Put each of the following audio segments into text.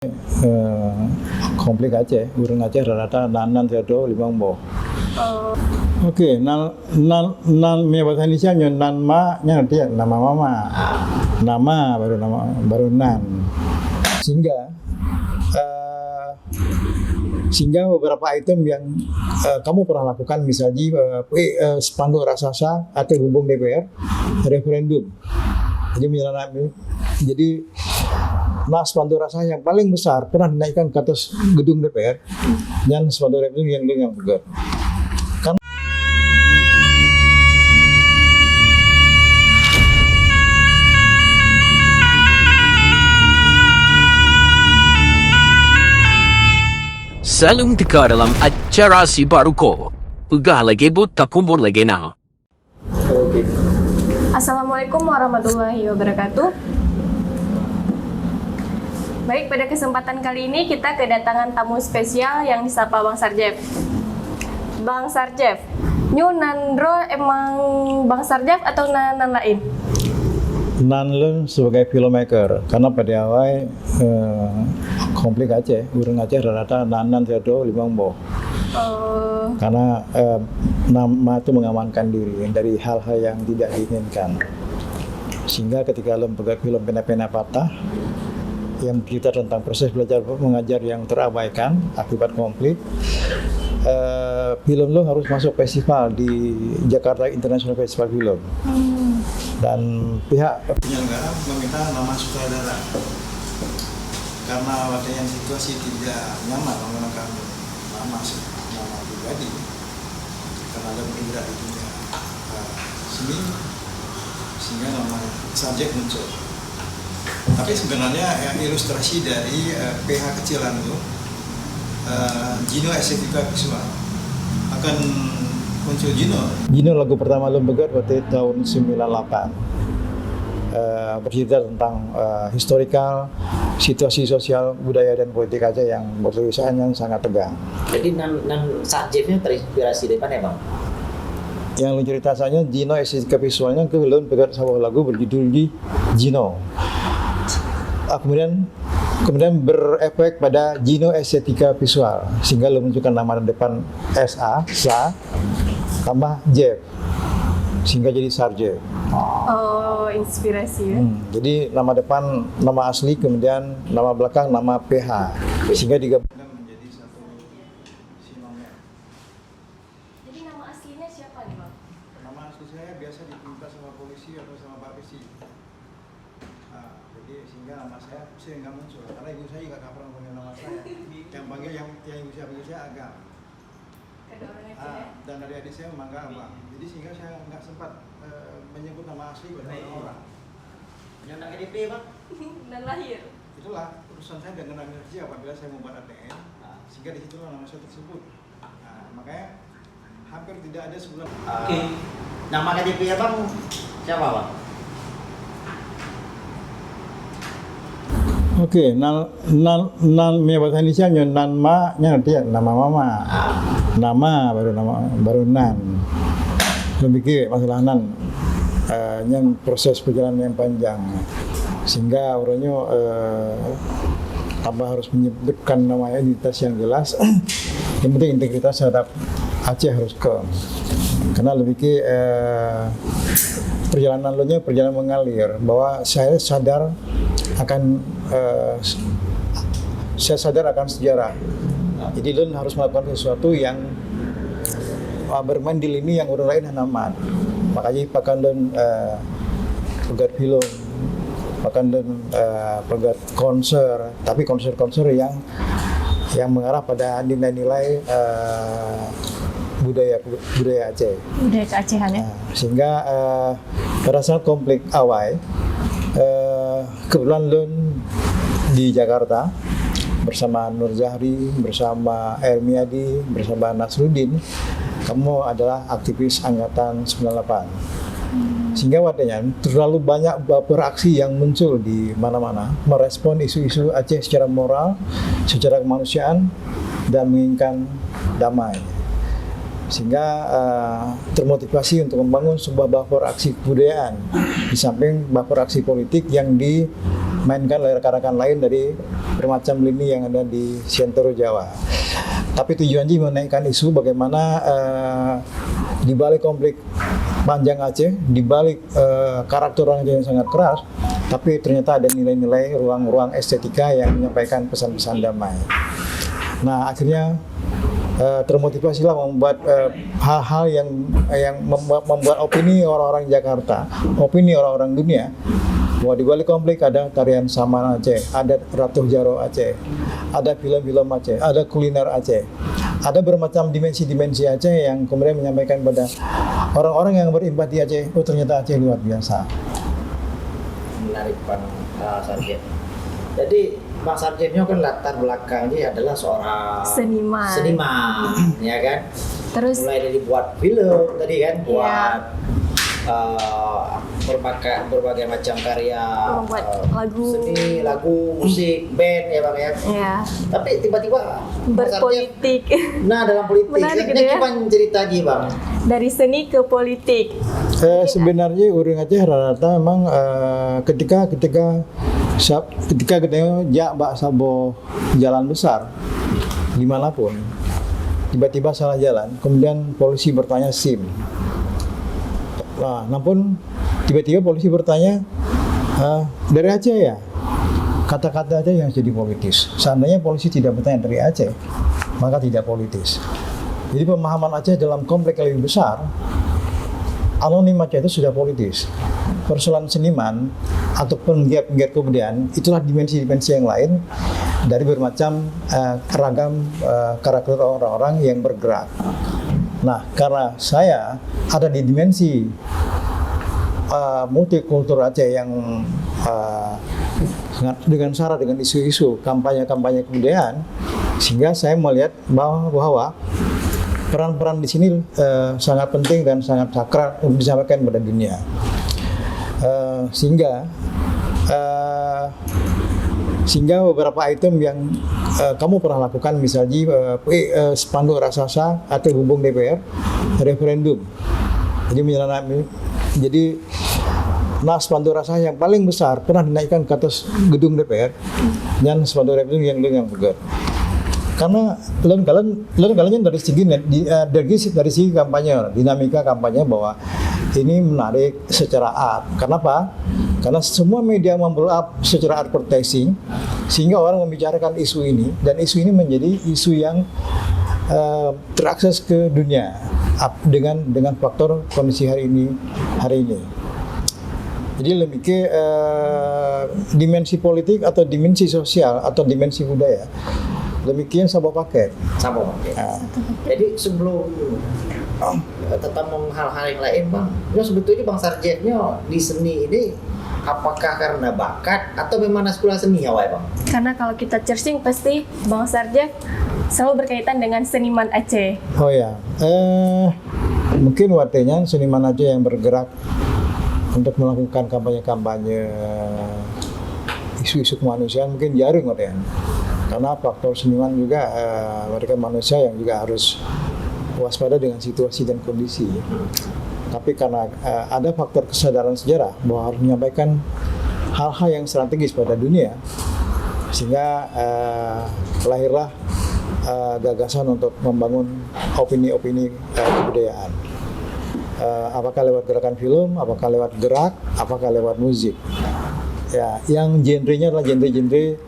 eh, Konflik Aceh, urang Aceh rata-rata nanan tedo limang bo. Oke, nan me bahasa Indonesia nyo nan ma nya nanti nama mama. Nama baru nan. Sehingga beberapa item yang kamu pernah lakukan misalnya spanduk raksasa atau hubung DPR referendum. Jadi spanduk raksasa yang paling besar pernah dinaikkan ke atas gedung DPR dan spanduk referendum yang dengan berat. Salam teka dalam acara si baru ko. Pegah lagi but tak kumpul lagi na. Assalamualaikum warahmatullahi wabarakatuh. Baik, pada kesempatan kali ini kita kedatangan tamu spesial yang disapa Bang Sarjef. Bang Sarjef, nyu nandro emang Bang Sarjef atau nan lain? Nan sebagai filmmaker karena pada awal konflik Aceh, urang Aceh rata-rata nanan tedo limang bo. Karena nama itu mengamankan diri dari hal-hal yang tidak diinginkan. Sehingga ketika pegang film Pena-Pena Patah yang bercerita tentang proses belajar mengajar yang terabaikan akibat konflik, film lo harus masuk festival di Jakarta International Festival Film. Dan pihak penyelenggara meminta nama sutradara karena wadahnya situasi tidak nyaman menggunakan nama pribadi karena ada bergerak di dunia seni, sehingga nama subjek muncul. Tapi sebenarnya ilustrasi dari PH kecilan itu Gino estetika visual akan muncul Gino lagu pertama Lembegat waktu tahun 98. Bercerita tentang historikal, situasi sosial, budaya dan politik Aceh yang bertulisan yang sangat tegang. Jadi nan subjeknya terinspirasi dari mana ya, Bang? Yang lu ceritanya Gino estetika visualnya kebetulan pegat sebuah lagu berjudul Gino. Kemudian berefek pada Gino estetika visual sehingga lu menunjukkan nama depan SA tambah Jeff sehingga jadi Sarjef. Oh, inspirasi ya. Jadi nama depan nama asli, kemudian nama belakang nama PH sehingga digabungkan menjadi satu sinonim. Jadi nama aslinya siapa nih, Bang? Nama asli saya biasa diminta sama polisi atau sama Pak Besi. Jadi sehingga nama saya sering nggak muncul karena ibu saya juga nggak pernah punya nama saya. Yang panggil yang ibu saya Agam. Dan dari adik saya Mangga Abang. Jadi sehingga saya nggak sempat menyebut nama asli pada orang. Yang nak KDP, Bang? Dan lahir. Itulah urusan saya dengan energi apabila saya membuat ATM, sehingga disitulah nama saya tersebut. Makanya hampir tidak ada sebulan. Oke. Nama KDP ya, Bang? Siapa, Bang? Oke, nan me bahasa Indonesia nyo nan ma nya nanti nama mama. Nama baru nan. Lebih masalah nan yang proses perjalanan yang panjang sehingga orangnya tambah harus menyebutkan nama identitas yang jelas. Yang penting integritas terhadap Aceh harus karena lebih perjalanan lo nya perjalanan mengalir bahwa saya sadar akan sejarah. Jadi lo harus melakukan sesuatu yang bermain di lini yang orang lain hanaman. Makanya pakan dan pegat film, pakan dan pegat konser, tapi konser yang mengarah pada nilai-nilai budaya Aceh. Budaya keacehan ya. Sehingga pada saat konflik awal, kebetulan Lun di Jakarta bersama Nur Zahri, bersama Ermiadi, bersama Nasruddin, kamu adalah aktivis angkatan 98. Sehingga wadahnya terlalu banyak beraksi yang muncul di mana-mana merespon isu-isu Aceh secara moral, secara kemanusiaan dan menginginkan damai. Sehingga termotivasi untuk membangun sebuah buffer aksi kebudayaan di samping buffer aksi politik yang dimainkan oleh rekan-rekan lain dari bermacam lini yang ada di Sentro Jawa. Tapi tujuannya menaikkan isu bagaimana di balik konflik panjang Aceh, di balik karakter orang Aceh yang sangat keras, tapi ternyata ada nilai-nilai ruang-ruang estetika yang menyampaikan pesan-pesan damai. Nah, akhirnya termotivasilah membuat hal-hal yang membuat opini orang-orang Jakarta, opini orang-orang dunia, bahwa di balik konflik ada tarian Saman Aceh, ada Ratu Jaro Aceh, ada film-film Aceh, ada kuliner Aceh, ada bermacam dimensi-dimensi Aceh yang kemudian menyampaikan pada orang-orang yang berempati Aceh, oh ternyata Aceh luar biasa. Menarik Bang Sarjep. Jadi Bang Sarjepnya kan latar belakangnya adalah seorang seniman, ya kan? Terus Mulai dari buat film tadi kan, buat berbagai macam karya, membuat lagu, seni, lagu, musik, band ya Bang ya. ya, Tapi tiba-tiba Bang Sarjep, berpolitik. nah dalam politik, Menarik gitu ya. gimana cerita lagi Bang? Dari seni ke politik. Sebenarnya Urang Aceh rata-rata memang ketika kita jak sabo jalan besar dimanapun, tiba-tiba salah jalan, kemudian polisi bertanya SIM. Nah, namun tiba-tiba polisi bertanya, dari Aceh ya? Kata-kata Aceh yang jadi politis. Seandainya polisi tidak bertanya dari Aceh, maka tidak politis. Jadi pemahaman Aceh dalam kompleks yang lebih besar, anonim Aceh itu sudah politis. Persoalan seniman atau penggiat-penggiat kebudayaan itulah dimensi-dimensi yang lain dari bermacam ragam karakter orang-orang yang bergerak. Nah, karena saya ada di dimensi multikultur Aceh yang dengan syarat dengan isu-isu kampanye-kampanye kebudayaan, sehingga saya melihat bahwa peran-peran di sini sangat penting dan sangat sakral untuk disampaikan pada dunia. Sehingga beberapa item yang kamu pernah lakukan, misalnya spanduk raksasa atau bumbung DPR referendum. Jadi spanduk raksasa yang paling besar pernah dinaikkan ke atas gedung DPR dan spanduk referendum yang besar. Karena kalian dari segi kampanye, dinamika kampanye bahwa ini menarik secara art. Kenapa? Karena semua media memblow up secara advertising, sehingga orang membicarakan isu ini, dan isu ini menjadi isu yang terakses ke dunia dengan faktor kondisi hari ini. Jadi lebih ke dimensi politik atau dimensi sosial atau dimensi budaya. Demikian sebuah paket. Jadi sebelum tentang hal-hal yang lain Bang, ya sebetulnya Bang Sarjepnya di seni ini apakah karena bakat atau memang sekolah seni ya Bang? Karena kalau kita searching pasti Bang Sarjep selalu berkaitan dengan seniman Aceh. Oh ya, mungkin artinya seniman Aceh yang bergerak untuk melakukan kampanye-kampanye isu-isu kemanusiaan mungkin jarang artinya. Karena faktor seniman juga mereka manusia yang juga harus waspada dengan situasi dan kondisi. Tapi karena ada faktor kesadaran sejarah bahwa harus menyampaikan hal-hal yang strategis pada dunia, sehingga lahirlah gagasan untuk membangun opini-opini kebudayaan. Apakah lewat gerakan film, apakah lewat gerak, apakah lewat musik. Ya, yang genrenya adalah genre-genre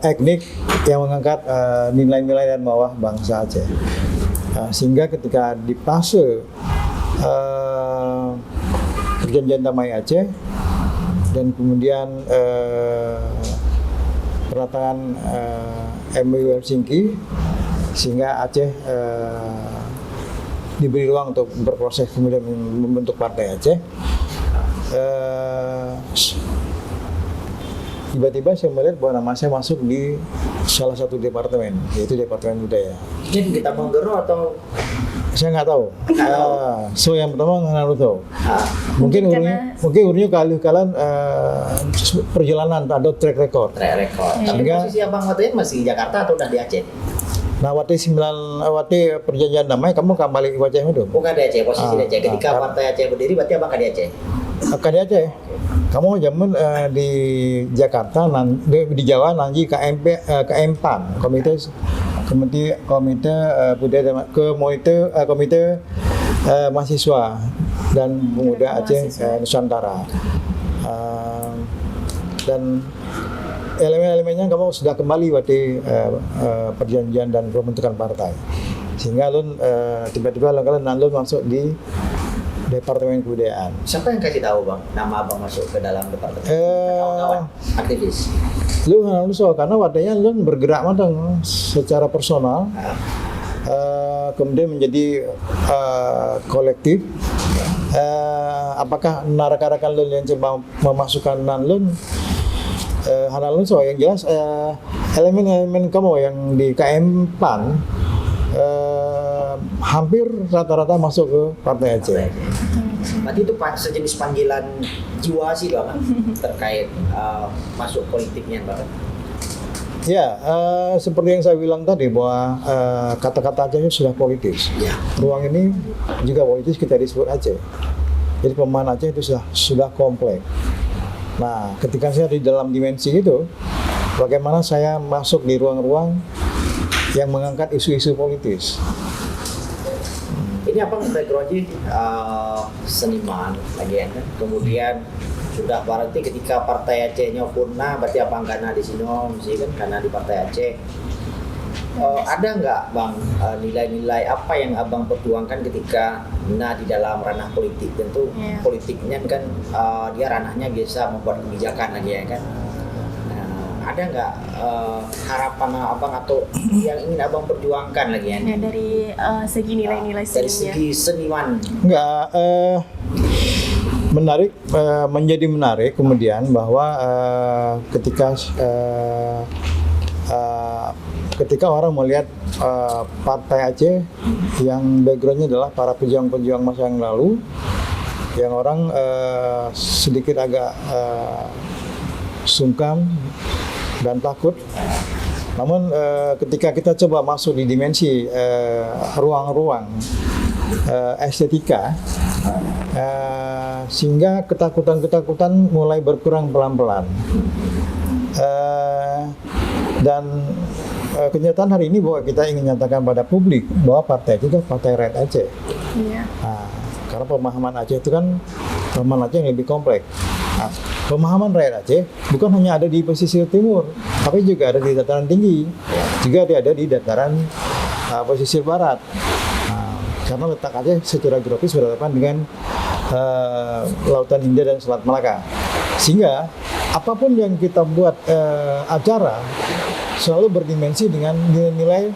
etnik yang mengangkat nilai-nilai dan bawah bangsa Aceh. Sehingga ketika di fase perjanjian damai Aceh dan kemudian penatangan MOU Helsinki, sehingga Aceh diberi ruang untuk berproses kemudian membentuk Partai Aceh. Tiba-tiba saya melihat bahwa nama saya masuk di salah satu departemen, yaitu Departemen Budaya. Ini kita Monggero atau? Saya nggak tahu. So yang pertama nggak tahu. Mungkin urnya kalian perjalanan atau track record. Tapi posisi Abang waktu itu masih di Jakarta atau udah di Aceh? Nah, waktu perjanjian damai kamu kembali ke Aceh itu? Bukan di Aceh, posisi di Aceh. Ketika Partai Aceh berdiri, berarti Abang nggak di Aceh? Akan di Aceh. Kamu zaman di Jakarta, di Jawa nanti KMPAN, Komite Budaya Komite Mahasiswa dan Pemuda Aceh Nusantara. Dan elemen-elemennya kamu sudah kembali berarti perjanjian dan pembentukan partai, sehingga tiba-tiba kalian masuk di Departemen Kebudayaan. Siapa yang kasih tahu bang nama abang masuk ke dalam departemen? Kawan-kawan aktivis. Lu karena wadahnya lu bergerak matang secara personal, kemudian menjadi kolektif. Apakah rekan-rekan lu yang coba memasukkan nanlun Hanalun, so yang jelas elemen-elemen kamu yang di KM PAN hampir rata-rata masuk ke Partai Aceh. Berarti itu sejenis panggilan jiwa sih bang terkait masuk politiknya bang. Ya, seperti yang saya bilang tadi bahwa kata-kata Aceh itu sudah politis. Ya. Ruang ini juga politis, kita disebut Aceh. Jadi pemahaman Aceh itu sudah kompleks. Nah, ketika saya di dalam dimensi itu, bagaimana saya masuk di ruang-ruang yang mengangkat isu-isu politis. Ini apa backgroundnya seniman lagi ya kan? Kemudian sudah berarti ketika Partai Acehnya punah, berarti abang karena di sini sih kan karena di Partai Aceh. Ada nggak bang nilai-nilai apa yang abang perjuangkan ketika di dalam ranah politik? Tentu politiknya kan dia ranahnya biasa membuat kebijakan lagi ya kan. Ada nggak harapan abang atau yang ingin abang perjuangkan lagi ya? Dari segi nilai-nilai Dari seninya. segi seniman. Enggak, menarik, menjadi menarik kemudian bahwa ketika orang melihat Partai Aceh yang backgroundnya adalah para pejuang-pejuang masa yang lalu, yang orang sedikit agak sungkan dan takut. Namun ketika kita coba masuk di dimensi ruang-ruang estetika, sehingga ketakutan-ketakutan mulai berkurang pelan-pelan. Dan kenyataan hari ini bahwa kita ingin nyatakan pada publik bahwa partai itu partai rakyat Aceh. Iya. Nah, karena pemahaman Aceh itu kan pemahaman Aceh yang lebih kompleks. Nah, pemahaman rakyat Aceh bukan hanya ada di pesisir timur, tapi juga ada di dataran tinggi, juga ada di dataran pesisir barat. Nah, karena letak Aceh secara geografis berhadapan dengan Lautan Hindia dan Selat Malaka, sehingga apapun yang kita buat acara selalu berdimensi dengan nilai-nilai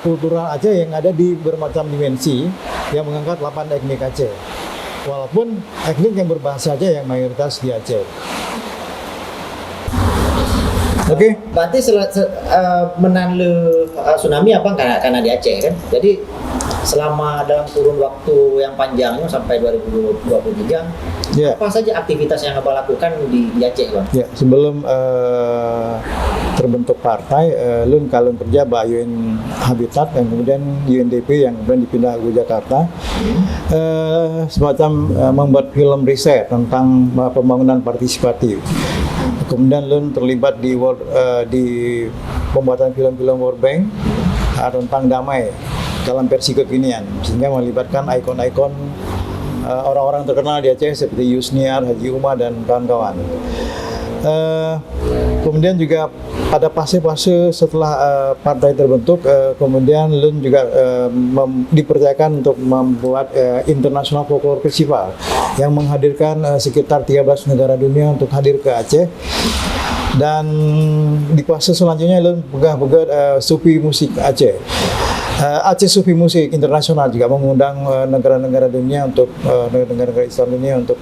kultural Aceh yang ada di bermacam dimensi yang mengangkat 8 etnik Aceh. Walaupun etnik yang berbahasa Aceh yang mayoritas di Aceh. Oke. Berarti menanle tsunami apa karena di Aceh kan? Jadi selama dalam kurun waktu yang panjangnya sampai 2023, apa saja aktivitas yang abang lakukan di Aceh bang? Ya, sebelum terbentuk partai, Lun Kalun kerja Bayun Habitat dan kemudian UNDP yang kemudian dipindah ke Jakarta, semacam membuat film riset tentang pembangunan partisipatif. Kemudian Lun terlibat di pembuatan film-film World Bank tentang damai dalam versi kekinian, sehingga melibatkan ikon-ikon orang-orang terkenal di Aceh seperti Yusniar, Haji Umar dan kawan-kawan. Kemudian juga pada fase-fase setelah partai terbentuk, kemudian Lun juga dipercayakan untuk membuat International Folklore Festival yang menghadirkan sekitar 13 negara dunia untuk hadir ke Aceh. Dan di fase selanjutnya Lun pegang Sufi Musik Aceh. Aceh Sufi Musik Internasional juga mengundang negara-negara dunia untuk negara-negara Islam dunia untuk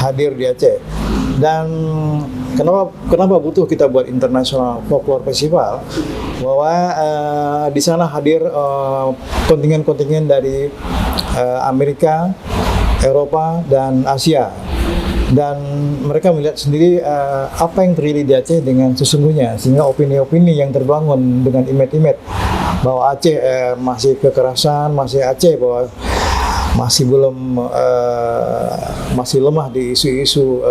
hadir di Aceh. Dan kenapa butuh kita buat International Folklore Festival? Bahwa di sana hadir kontingen-kontingen dari Amerika, Eropa dan Asia. Dan mereka melihat sendiri apa yang terjadi di Aceh dengan sesungguhnya, sehingga opini-opini yang terbangun dengan image-image bahwa Aceh masih kekerasan, masih Aceh bahwa masih belum masih lemah di isu-isu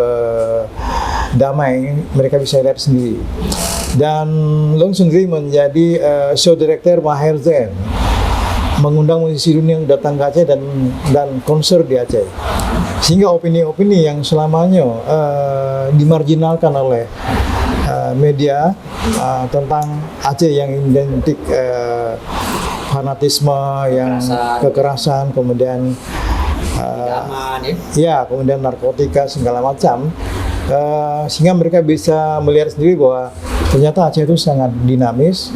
damai, mereka bisa lihat sendiri. Dan Leung sendiri menjadi show director Maher Zain, mengundang musisi dunia yang datang ke Aceh dan konser di Aceh, sehingga opini-opini yang selamanya dimarginalkan oleh media tentang Aceh yang identik fanatisme, yang kekerasan, kemudian aman ya. ya, kemudian narkotika segala macam, sehingga mereka bisa melihat sendiri bahwa ternyata Aceh itu sangat dinamis,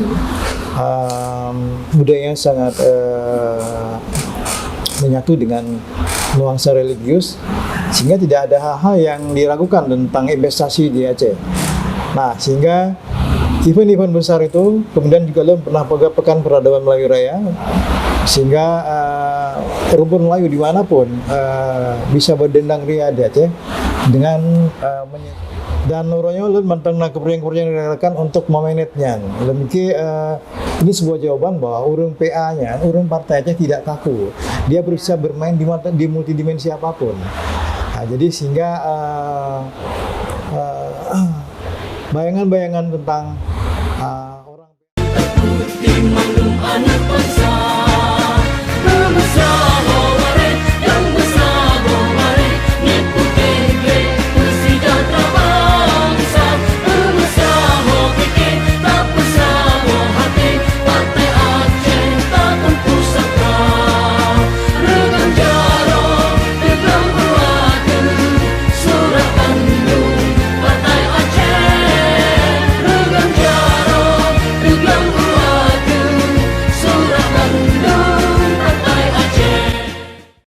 budayanya sangat menyatu dengan nuansa religius, sehingga tidak ada hal-hal yang diragukan tentang investasi di Aceh. Nah, sehingga event-event besar itu, kemudian juga Leung pernah pekan Peradaban Melayu Raya, sehingga rumpun Melayu dimanapun bisa berdendang ria di Aceh dengan dan nurunnya Leung mantengna kepercayaan yang dilakukan untuk memanagenya. Demikian ini sebuah jawaban bahwa urung PA-nya, urung partai Aceh tidak kaku. Dia berusaha bermain di multidimensi apapun. Nah, jadi sehingga bayangan-bayangan tentang orang Putih manggum anak bangsa, berbesar